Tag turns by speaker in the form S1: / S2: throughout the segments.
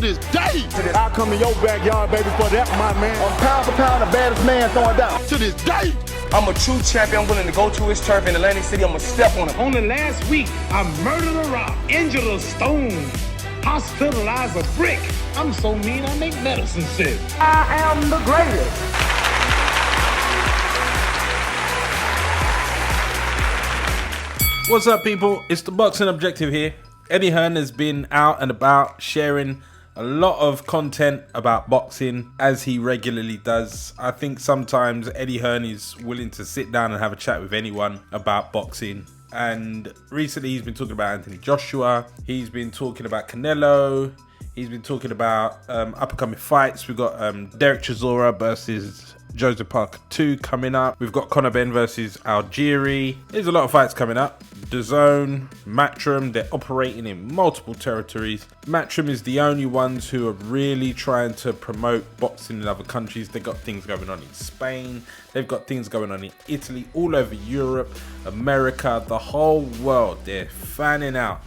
S1: this day.
S2: I'll come in your backyard, baby, for that, my man. I'm pound for pound the baddest man throwing down.
S1: To this day.
S3: I'm a true champion. I'm willing to go to his turf in Atlantic City. I'm going to step on it.
S4: Only last week, I murdered a rock, injured a stone, hospitalized a brick. I'm so mean, I make medicine sick.
S2: I am the greatest.
S5: What's up, people? It's the Boxing Objective here. Eddie Hearn has been out and about sharing a lot of content about boxing, as he regularly does. I think sometimes Eddie Hearn is willing to sit down and have a chat with anyone about boxing. And recently he's been talking about Anthony Joshua. He's been talking about Canelo. He's been talking about upcoming fights. We've got Derek Chisora versus Joseph Parker 2 coming up. We've got Conor Benn versus Algieri. There's a lot of fights coming up. DAZN, Matchroom, they're operating in multiple territories. Matchroom is the only ones who are really trying to promote boxing in other countries. They've got things going on in Spain. They've got things going on in Italy, all over Europe, America, the whole world. They're fanning out.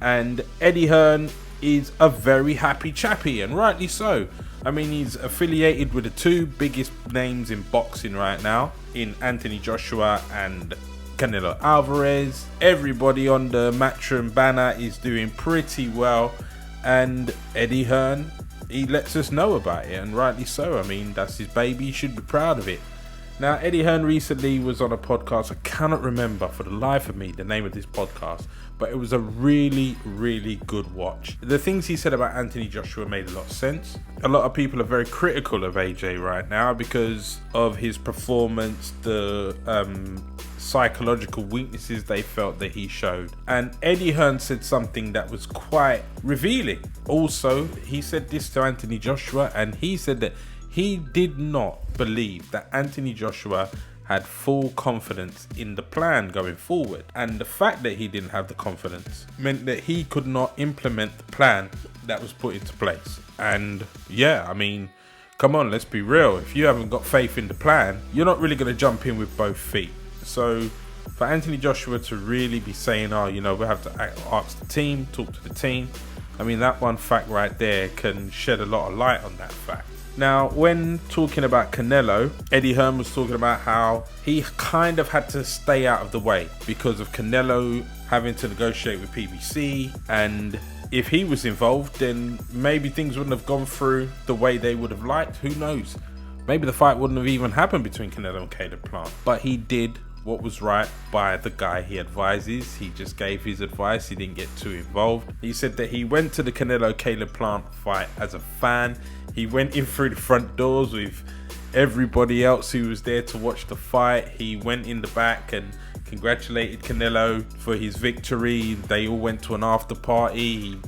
S5: And Eddie Hearn is a very happy chappy, and rightly so. I mean, he's affiliated with the two biggest names in boxing right now, in Anthony Joshua and Canelo Alvarez. Everybody on the Matchroom banner is doing pretty well, and Eddie Hearn, he lets us know about it, and rightly so. I mean, that's his baby, he should be proud of it. Now, Eddie Hearn recently was on a podcast. I cannot remember for the life of me the name of this podcast, but it was a really, really good watch. The things he said about Anthony Joshua made a lot of sense. A lot of people are very critical of AJ right now because of his performance, the psychological weaknesses they felt that he showed. And Eddie Hearn said something that was quite revealing. Also, he said this to Anthony Joshua, and he said that he did not believe that Anthony Joshua had full confidence in the plan going forward. And the fact that he didn't have the confidence meant that he could not implement the plan that was put into place. And yeah, I mean, come on, let's be real. If you haven't got faith in the plan, you're not really going to jump in with both feet. So for Anthony Joshua to really be saying, oh, you know, we'll have to ask the team, talk to the team. I mean, that one fact right there can shed a lot of light on that fact. Now, when talking about Canelo, Eddie Hearn was talking about how he kind of had to stay out of the way because of Canelo having to negotiate with PBC, and if he was involved, then maybe things wouldn't have gone through the way they would have liked. Who knows? Maybe the fight wouldn't have even happened between Canelo and Caleb Plant. But he did what was right by the guy he advises. He just gave his advice. He didn't get too involved. He said that he went to the Canelo Caleb Plant fight as a fan. He went in through the front doors with everybody else who was there to watch the fight. He went in the back and congratulated Canelo for his victory. They all went to an after party.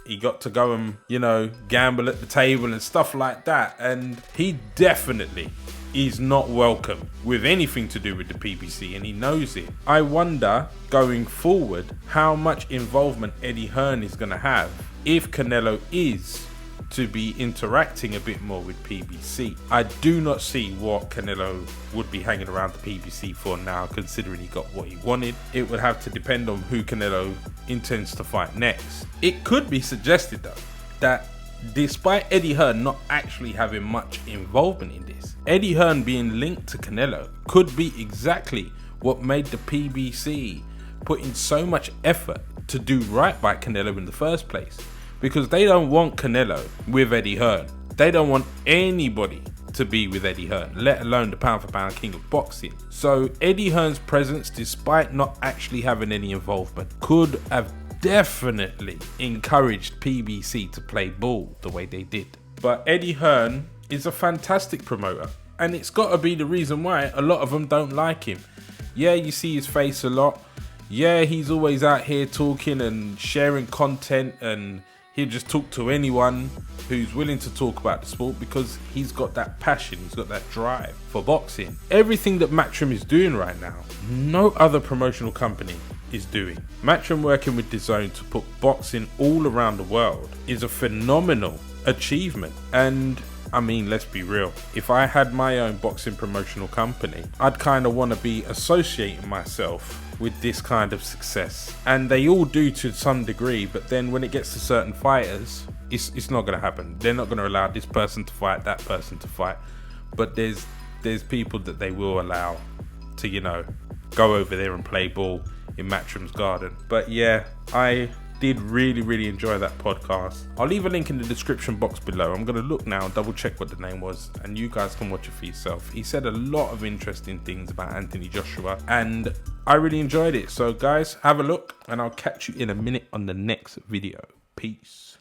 S5: He got to go and, you know, gamble at the table and stuff like that. And he definitely is not welcome with anything to do with the PBC, and he knows it. I wonder, going forward, how much involvement Eddie Hearn is going to have if Canelo is to be interacting a bit more with PBC. I do not see what Canelo would be hanging around the PBC for now, considering he got what he wanted. It would have to depend on who Canelo intends to fight next. It could be suggested, though, that despite Eddie Hearn not actually having much involvement in this, Eddie Hearn being linked to Canelo could be exactly what made the PBC put in so much effort to do right by Canelo in the first place. Because they don't want Canelo with Eddie Hearn. They don't want anybody to be with Eddie Hearn, let alone the pound for pound king of boxing. So Eddie Hearn's presence, despite not actually having any involvement, could have definitely encouraged PBC to play ball the way they did. But Eddie Hearn is a fantastic promoter, and it's got to be the reason why a lot of them don't like him. Yeah, you see his face a lot. Yeah, he's always out here talking and sharing content, and he'll just talk to anyone who's willing to talk about the sport because he's got that passion, he's got that drive for boxing. Everything that Matchroom is doing right now, no other promotional company is doing. Matchroom working with DAZN to put boxing all around the world is a phenomenal achievement. And I mean, let's be real. If I had my own boxing promotional company, I'd kind of want to be associating myself with this kind of success. And they all do to some degree, but then when it gets to certain fighters, it's not going to happen. They're not going to allow this person to fight, that person to fight. But there's people that they will allow to, you know, go over there and play ball in Matchroom's garden. But yeah, I did really enjoy that podcast. I'll leave a link in the description box below. I'm going to look now and double check what the name was, and you guys can watch it for yourself. He said a lot of interesting things about Anthony Joshua, and I really enjoyed it. So guys, have a look, and I'll catch you in a minute on the next video. Peace.